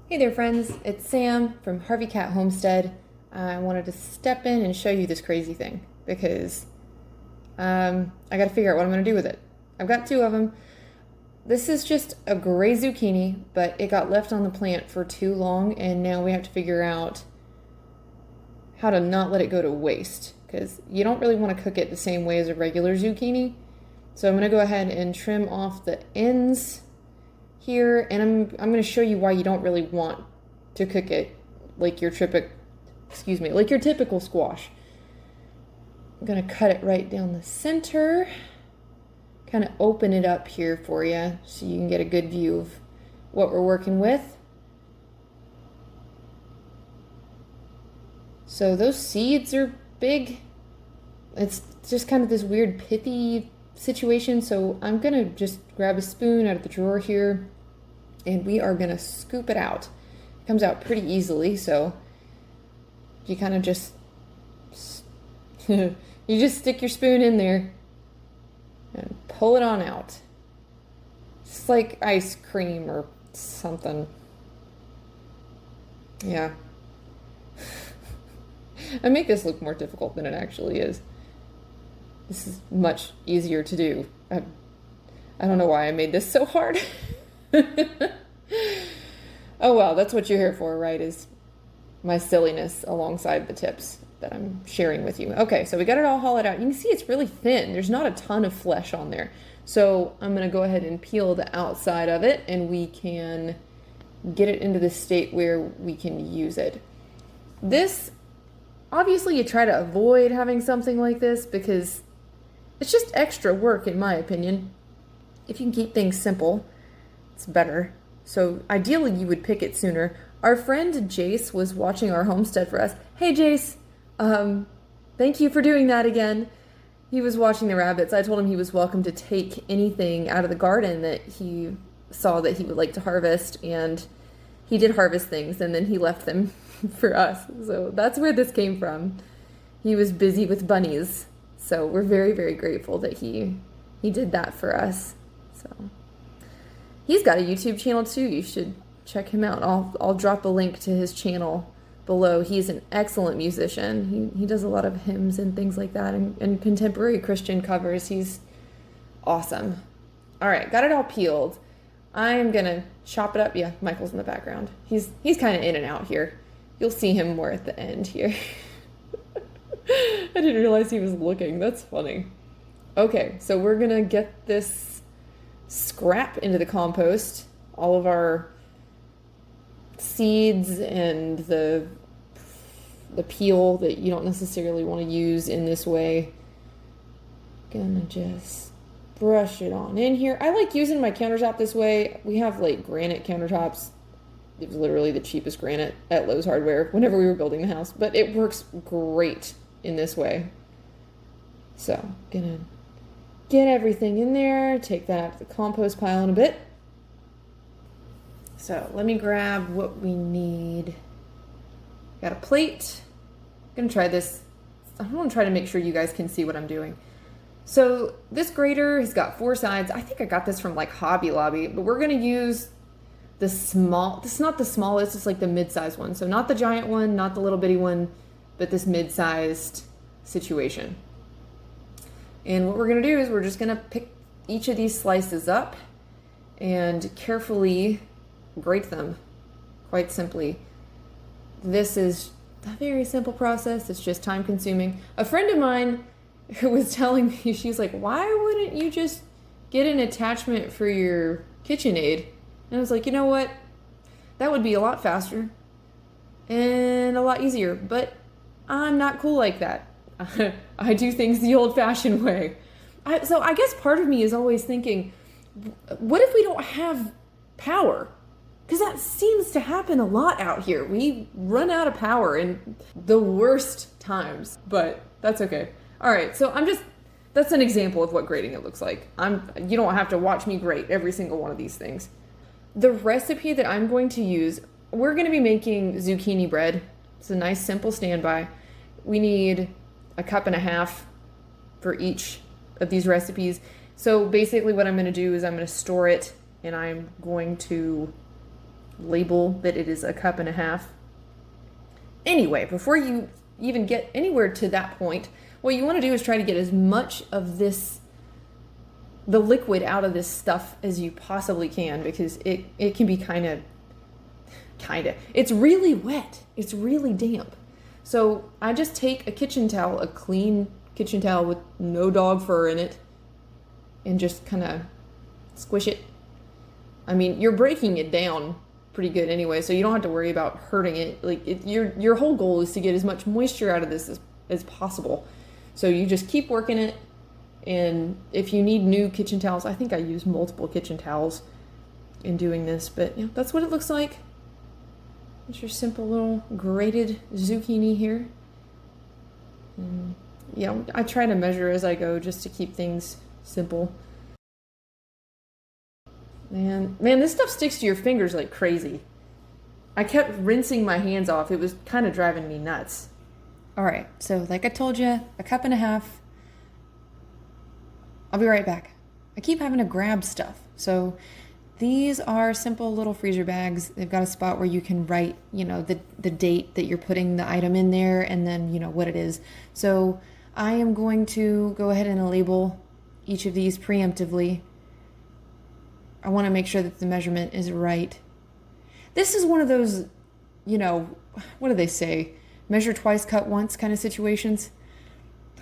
Hey there friends, it's Sam from Harvey Cat Homestead. I wanted to step in and show you this crazy thing because I gotta figure out what I'm gonna do with it. I've got two of them. This is just a gray zucchini, but it got left on the plant for too long and now we have to figure out how to not let it go to waste because you don't really want to cook it the same way as a regular zucchini. So I'm gonna go ahead and trim off the ends here, and I'm going to show you why you don't really want to cook it like your typical squash. I'm going to cut it right down the center, kind of open it up here for you so you can get a good view of what we're working with. So those seeds are big. It's just kind of this weird pithy situation, so I'm going to just grab a spoon out of the drawer here and we are going to scoop it out. It comes out pretty easily, so you kind of just you just stick your spoon in there and pull it on out. It's like ice cream or something. Yeah. I make this look more difficult than it actually is. This is much easier to do. I don't know why I made this so hard. Oh well, that's what you're here for, right? Is my silliness alongside the tips that I'm sharing with you. Okay, so we got it all hollowed out. You can see it's really thin. There's not a ton of flesh on there. So I'm gonna go ahead and peel the outside of it and we can get it into the state where we can use it. This, obviously you try to avoid having something like this because it's just extra work in my opinion. If you can keep things simple, it's better. So ideally you would pick it sooner. Our friend Jace was watching our homestead for us. Hey Jace, thank you for doing that again. He was watching the rabbits. I told him he was welcome to take anything out of the garden that he saw that he would like to harvest, and he did harvest things and then he left them for us. So that's where this came from. He was busy with bunnies. So we're very, very grateful that he did that for us. So he's got a YouTube channel too. You should check him out. I'll drop a link to his channel below. He's an excellent musician. He does a lot of hymns and things like that and contemporary Christian covers. He's awesome. All right, got it all peeled. I'm gonna chop it up. Yeah, Michael's in the background. He's kind of in and out here. You'll see him more at the end here. I didn't realize he was looking. That's funny. Okay, so we're gonna get this scrap into the compost. All of our seeds and the peel that you don't necessarily want to use in this way. Gonna just brush it on in here. I like using my countertop this way. We have like granite countertops. It was literally the cheapest granite at Lowe's Hardware whenever we were building the house, but it works great in this way. So, gonna get everything in there, take that out to the compost pile in a bit. So, let me grab what we need. Got a plate. I'm gonna try this. I want to try to make sure you guys can see what I'm doing. So, this grater has got 4 sides. I think I got this from like Hobby Lobby, but we're gonna use the small, this is not the smallest, it's like the mid-sized one. So not the giant one, not the little bitty one, but this mid-sized situation. And what we're gonna do is we're just gonna pick each of these slices up and carefully grate them, quite simply. This is a very simple process, it's just time consuming. A friend of mine who was telling me, she's like, why wouldn't you just get an attachment for your KitchenAid? And I was like, you know what? That would be a lot faster and a lot easier, but I'm not cool like that. I do things the old-fashioned way. So I guess part of me is always thinking, what if we don't have power? Because that seems to happen a lot out here. We run out of power in the worst times, but that's okay. All right, so that's an example of what grating it looks like. You don't have to watch me grate every single one of these things. The recipe that I'm going to use, we're going to be making zucchini bread. It's a nice simple standby. We need 1.5 cups for each of these recipes. So basically what I'm going to do is I'm going to store it and I'm going to label that it is a cup and a half. Anyway, before you even get anywhere to that point, what you want to do is try to get as much of the liquid out of this stuff as you possibly can, because it can be kind of, it's really wet. It's really damp. So I just take a kitchen towel, a clean kitchen towel with no dog fur in it, and just kind of squish it. I mean, you're breaking it down pretty good anyway, so you don't have to worry about hurting it. Like your whole goal is to get as much moisture out of this as possible. So you just keep working it. And if you need new kitchen towels, I think I use multiple kitchen towels in doing this, but that's what it looks like. It's your simple little grated zucchini here. And I try to measure as I go just to keep things simple. Man, this stuff sticks to your fingers like crazy. I kept rinsing my hands off. It was kind of driving me nuts. All right, so like I told you, a cup and a half. I'll be right back. I keep having to grab stuff. So these are simple little freezer bags. They've got a spot where you can write, the date that you're putting the item in there, and then, what it is. So I am going to go ahead and label each of these preemptively. I want to make sure that the measurement is right. This is one of those, what do they say? Measure twice, cut once kind of situations.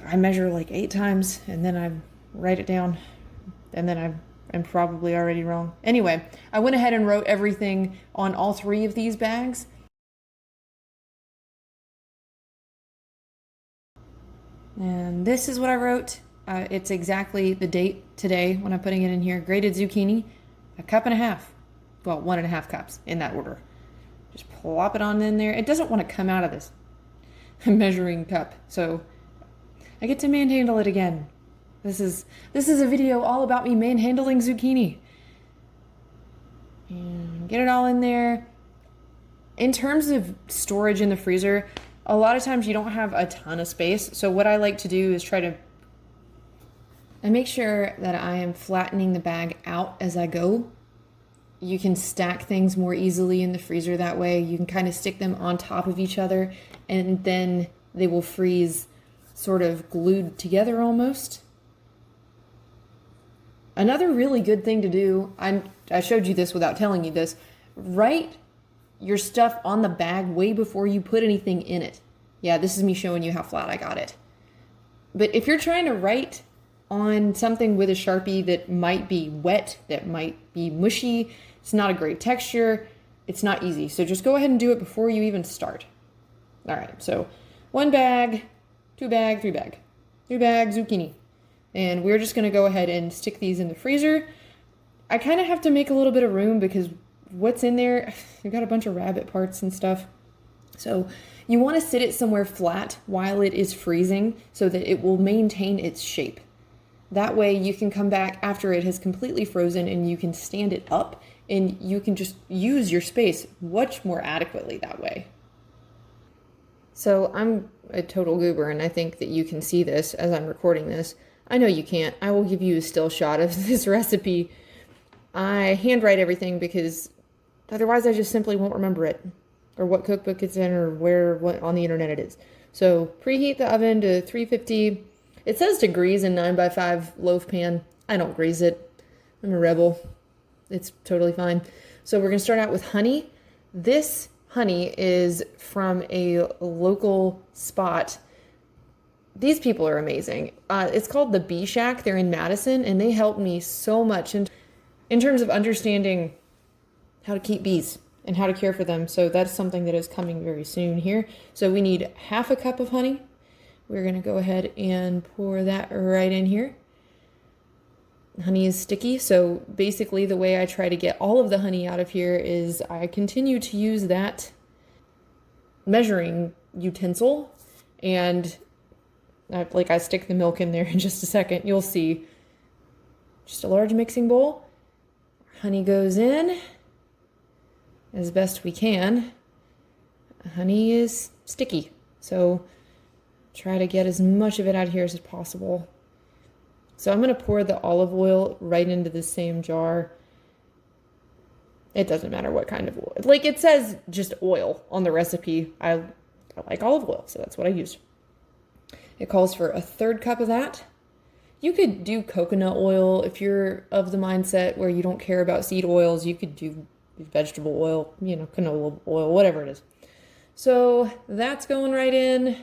I measure like 8 times, and then I write it down, and then I'm probably already wrong. Anyway, I went ahead and wrote everything on all 3 of these bags. And this is what I wrote. It's exactly the date today when I'm putting it in here. Grated zucchini, a cup and a half. Well, 1.5 cups in that order. Just plop it on in there. It doesn't want to come out of this measuring cup, so I get to manhandle it again. This is a video all about me manhandling zucchini. And get it all in there. In terms of storage in the freezer, a lot of times you don't have a ton of space. So what I like to do is I make sure that I am flattening the bag out as I go. You can stack things more easily in the freezer that way. You can kind of stick them on top of each other, and then they will freeze sort of glued together almost. Another really good thing to do, I showed you this without telling you this, write your stuff on the bag way before you put anything in it. Yeah, this is me showing you how flat I got it. But if you're trying to write on something with a Sharpie that might be wet, that might be mushy, it's not a great texture, it's not easy. So just go ahead and do it before you even start. All right, so 1 bag, 2 bag, 3 bag. 3 bag zucchini. And we're just gonna go ahead and stick these in the freezer. I kind of have to make a little bit of room because what's in there, you've got a bunch of rabbit parts and stuff. So you wanna sit it somewhere flat while it is freezing so that it will maintain its shape. That way you can come back after it has completely frozen and you can stand it up and you can just use your space much more adequately that way. So I'm a total goober, and I think that you can see this as I'm recording this. I know you can't. I will give you a still shot of this recipe. I handwrite everything because otherwise I just simply won't remember it, or what cookbook it's in, or what on the internet it is. So preheat the oven to 350. It says to grease a 9x5 loaf pan. I don't grease it. I'm a rebel. It's totally fine. So we're gonna start out with honey. This honey is from a local spot. These people are amazing. It's called the Bee Shack. They're in Madison, and they helped me so much in terms of understanding how to keep bees and how to care for them. So that's something that is coming very soon here. So we need 1/2 cup of honey. We're going to go ahead and pour that right in here. Honey is sticky, so basically the way I try to get all of the honey out of here is I continue to use that measuring utensil, and I stick the milk in there in just a second. You'll see. Just a large mixing bowl. Honey goes in as best we can. Honey is sticky, so try to get as much of it out here as possible. So I'm going to pour the olive oil right into the same jar. It doesn't matter what kind of oil. Like it says just oil on the recipe. I like olive oil, so that's what I used. It calls for a 1/3 cup of that. You could do coconut oil if you're of the mindset where you don't care about seed oils. You could do vegetable oil, you know, canola oil, whatever it is. So that's going right in.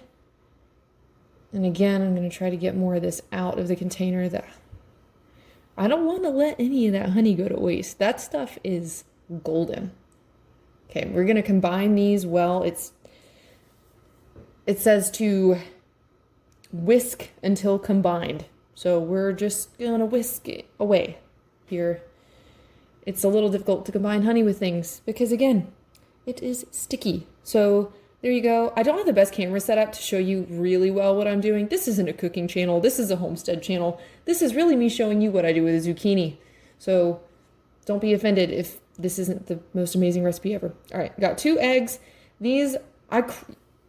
And again, I'm going to try to get more of this out of the container. That I don't want to let any of that honey go to waste. That stuff is golden. Okay, we're going to combine these well. It says to whisk until combined. So we're just going to whisk it away here. It's a little difficult to combine honey with things because, again, it is sticky. So there you go. I don't have the best camera setup to show you really well what I'm doing. This isn't a cooking channel. This is a homestead channel. This is really me showing you what I do with a zucchini. So don't be offended if this isn't the most amazing recipe ever. All right, got 2 eggs. These,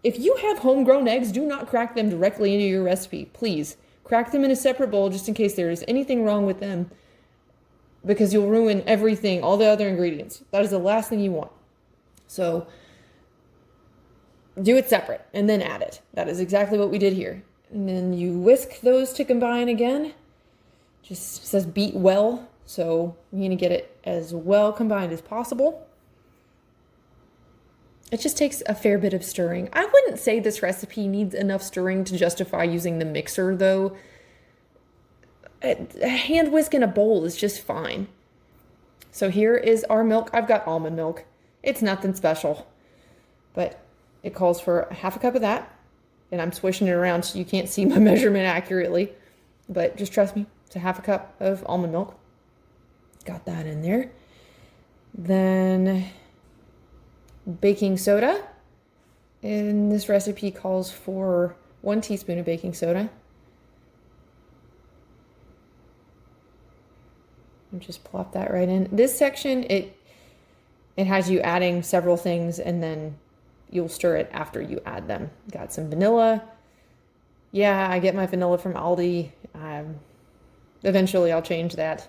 if you have homegrown eggs, do not crack them directly into your recipe, please. Crack them in a separate bowl just in case there is anything wrong with them, because you'll ruin everything, all the other ingredients. That is the last thing you want. So do it separate and then add it. That is exactly what we did here. And then you whisk those to combine again. Just says beat well. So you're going to get it as well combined as possible. It just takes a fair bit of stirring. I wouldn't say this recipe needs enough stirring to justify using the mixer, though. A hand whisk in a bowl is just fine. So here is our milk. I've got almond milk. It's nothing special, but it calls for 1/2 cup of that. And I'm swishing it around so you can't see my measurement accurately, but just trust me, it's 1/2 cup of almond milk. Got that in there. Then baking soda. And this recipe calls for 1 teaspoon of baking soda. And just plop that right in. This section, it has you adding several things and then you'll stir it after you add them. Got some vanilla. Yeah, I get my vanilla from Aldi. Eventually I'll change that.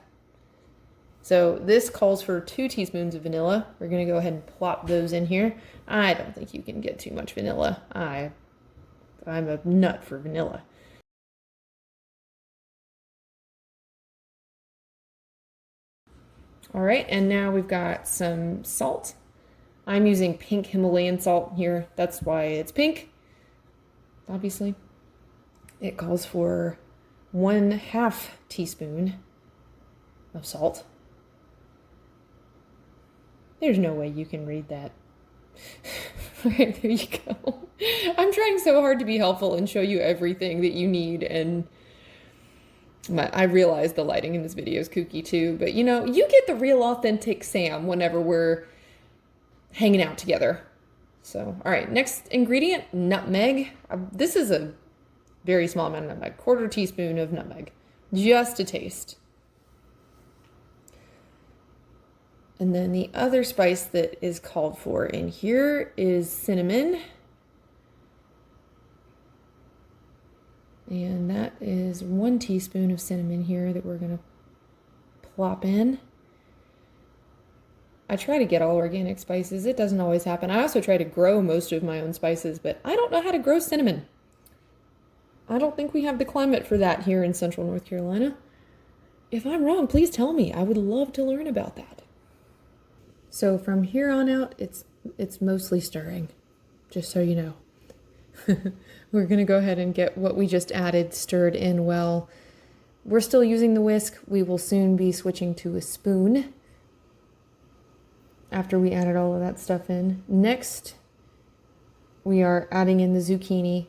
So this calls for 2 teaspoons of vanilla. We're going to go ahead and plop those in here. I don't think you can get too much vanilla. I'm a nut for vanilla. All right, and now we've got some salt. I'm using pink Himalayan salt here. That's why it's pink, obviously. It calls for 1/2 teaspoon of salt. There's no way you can read that. All right, there you go. I'm trying so hard to be helpful and show you everything that you need, and I realize the lighting in this video is kooky too, but you know, you get the real authentic Sam whenever we're hanging out together. So, all right, next ingredient, nutmeg. This is a very small amount of nutmeg, 1/4 teaspoon of nutmeg, just a taste. And then the other spice that is called for in here is cinnamon. And that is 1 teaspoon of cinnamon here that we're going to plop in. I try to get all organic spices. It doesn't always happen. I also try to grow most of my own spices, but I don't know how to grow cinnamon. I don't think we have the climate for that here in Central North Carolina. If I'm wrong, please tell me. I would love to learn about that. So from here on out, it's mostly stirring, just so you know. We're going to go ahead and get what we just added stirred in well. We're still using the whisk. We will soon be switching to a spoon after we added all of that stuff in. Next, we are adding in the zucchini.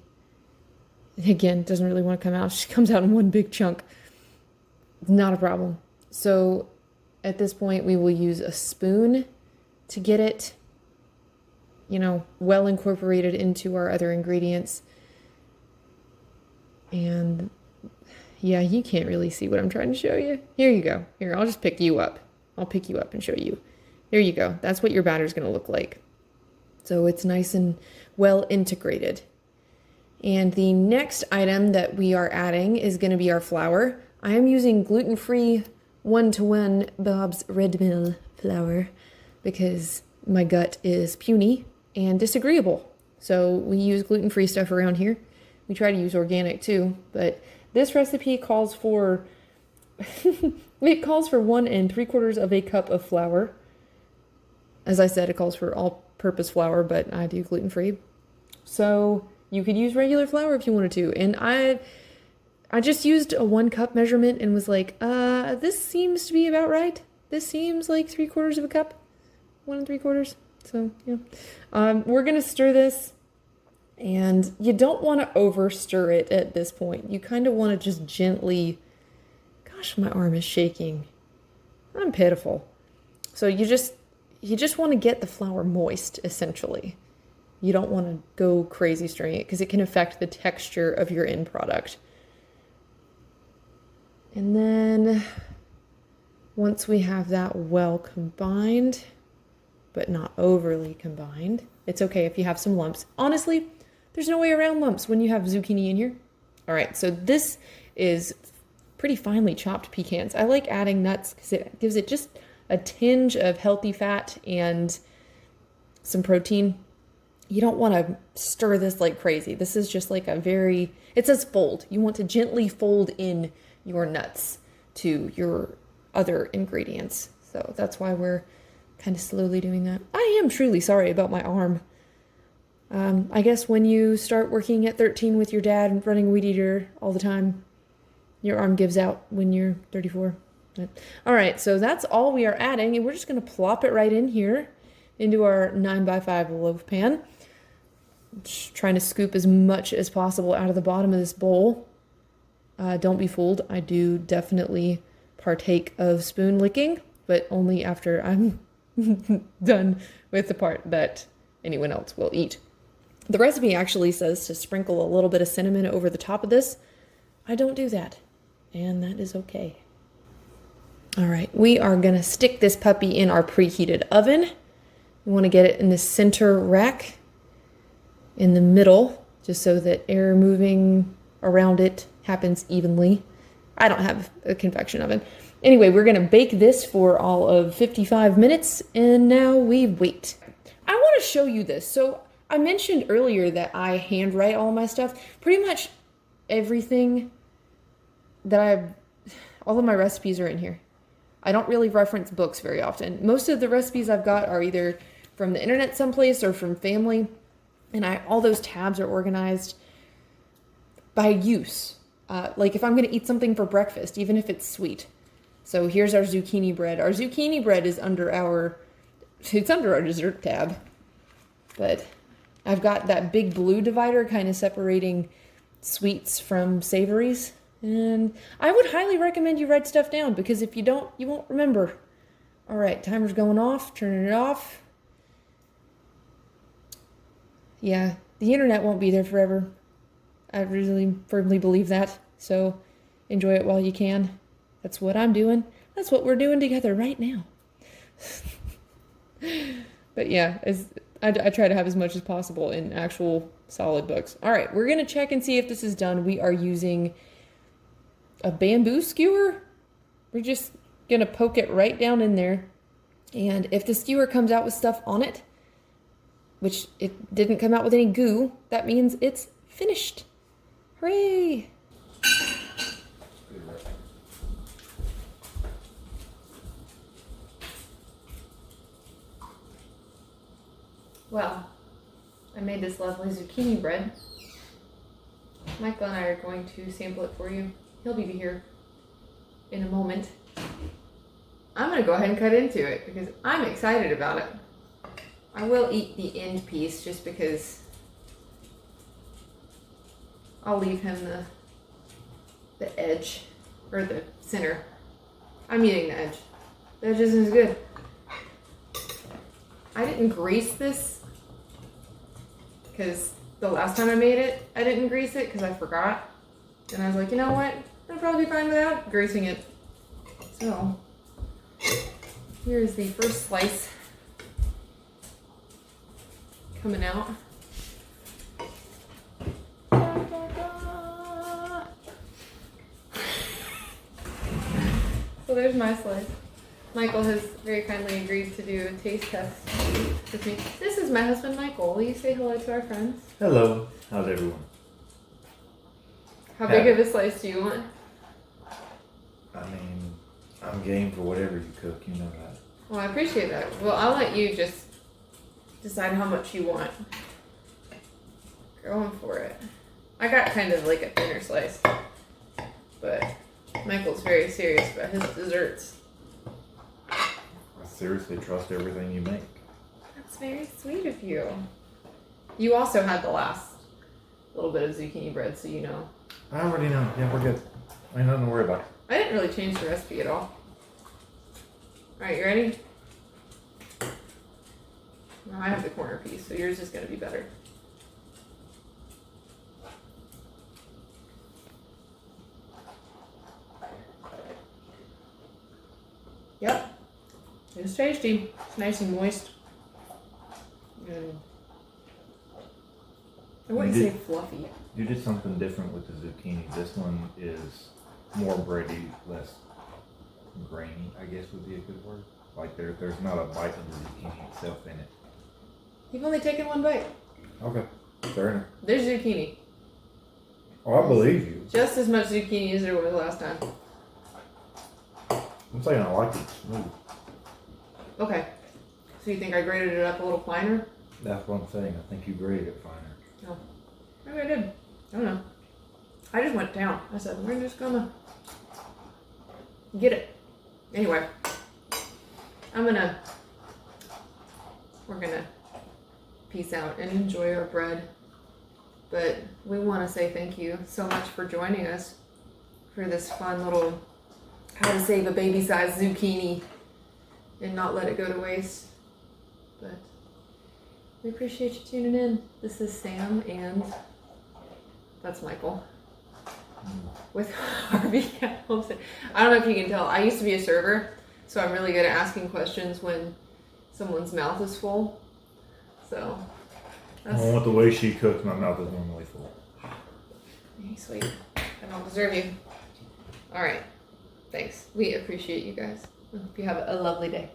Again, it doesn't really want to come out. It just comes out in one big chunk. Not a problem. So at this point, we will use a spoon to get it, you know, well incorporated into our other ingredients. And yeah, you can't really see what I'm trying to show you. Here you go. Here, I'll just pick you up. I'll pick you up and show you. There you go. That's what your batter is going to look like. So it's nice and well integrated. And the next item that we are adding is going to be our flour. I am using gluten-free 1-to-1 Bob's Red Mill flour. because my gut is puny and disagreeable. So we use gluten-free stuff around here. We try to use organic too, but this recipe calls for it calls for 1 3/4 cup of flour. As I said, it calls for all-purpose flour, but I do gluten-free. So you could use regular flour if you wanted to. And I just used a 1 cup measurement and was like, this seems to be about right. This seems like 3/4 cup, 1 3/4. So yeah, we're gonna stir this. And you don't want to over stir it at this point. You kind of want to just gently, gosh, my arm is shaking. I'm pitiful. So you just want to get the flour moist, essentially. You don't want to go crazy stirring it because it can affect the texture of your end product. And then once we have that well combined, but not overly combined, it's okay if you have some lumps. Honestly, there's no way around lumps when you have zucchini in here. All right, so this is pretty finely chopped pecans. I like adding nuts because it gives it just a tinge of healthy fat and some protein. You don't want to stir this like crazy. This is just like it says fold. You want to gently fold in your nuts to your other ingredients. So that's why we're kind of slowly doing that. I am truly sorry about my arm. I guess when you start working at 13 with your dad and running a weed eater all the time, your arm gives out when you're 34. All right, so that's all we are adding, and we're just going to plop it right in here into our 9x5 loaf pan. Just trying to scoop as much as possible out of the bottom of this bowl. Don't be fooled. I do definitely partake of spoon licking, but only after I'm done with the part that anyone else will eat. The recipe actually says to sprinkle a little bit of cinnamon over the top of this. I don't do that, and that is okay. All right, we are gonna stick this puppy in our preheated oven. We wanna get it in the center rack, in the middle, just so that air moving around it happens evenly. I don't have a convection oven. Anyway, we're gonna bake this for all of 55 minutes, and now we wait. I wanna show you this. So I mentioned earlier that I handwrite all my stuff. Pretty much everything all of my recipes are in here. I don't really reference books very often. Most of the recipes I've got are either from the internet someplace or from family. And all those tabs are organized by use. Like if I'm gonna eat something for breakfast, even if it's sweet. So here's our zucchini bread. Our zucchini bread is under our dessert tab. But I've got that big blue divider kind of separating sweets from savories. And I would highly recommend you write stuff down because if you don't, you won't remember. All right, timer's going off, turning it off. Yeah, the internet won't be there forever. I really firmly believe that. So enjoy it while you can. That's what I'm doing. That's what we're doing together right now. But yeah, I try to have as much as possible in actual solid books. All right, we're going to check and see if this is done. We are using a bamboo skewer. We're just going to poke it right down in there. And if the skewer comes out with stuff on it, which it didn't come out with any goo, that means it's finished. Hooray! Well, I made this lovely zucchini bread. Michael and I are going to sample it for you. He'll be here in a moment. I'm going to go ahead and cut into it because I'm excited about it. I will eat the end piece just because I'll leave him the edge, or the center. I'm eating the edge. The edge isn't as good. I didn't grease this because the last time I made it, I didn't grease it because I forgot. And I was like, you know what? I'll probably be fine without greasing it. So, here's the first slice coming out. So there's my slice. Michael has very kindly agreed to do a taste test with me. This is my husband, Michael. Will you say hello to our friends? Hello. How's everyone? How big of a slice do you want? I mean, I'm game for whatever you cook, you know that. Well, I appreciate that. Well, I'll let you just decide how much you want. Going for it. I got kind of like a thinner slice, but Michael's very serious about his desserts. I seriously trust everything you make. That's very sweet of you. You also had the last little bit of zucchini bread, so you know. I already know. Yeah, we're good. Ain't nothing to worry about. I didn't really change the recipe at all. Alright, you ready? Well, I have the corner piece, so yours is going to be better. Yep. It's tasty. It's nice and moist. And I wouldn't say fluffy. You did something different with the zucchini. This one is more bready, less grainy, I guess would be a good word. Like there's not a bite of the zucchini itself in it. You've only taken one bite. Okay, fair enough. There's zucchini. Oh, I believe you. Just as much zucchini as there was last time. I'm saying I like it smooth. Okay. So you think I grated it up a little finer? That's what I'm saying. I think you grated it finer. Oh. Maybe I did. I don't know. I just went down. I said, we're just gonna get it. Anyway. We're gonna peace out and enjoy our bread. But we want to say thank you so much for joining us for this fun little how to save a baby-sized zucchini and not let it go to waste. But we appreciate you tuning in. This is Sam and that's Michael with Harvey at Homestead. I don't know if you can tell. I used to be a server, so I'm really good at asking questions when someone's mouth is full. So that's I want the way she cooks. My mouth is normally full. very sweet. I don't deserve you. All right. Thanks. We appreciate you guys. I hope you have a lovely day.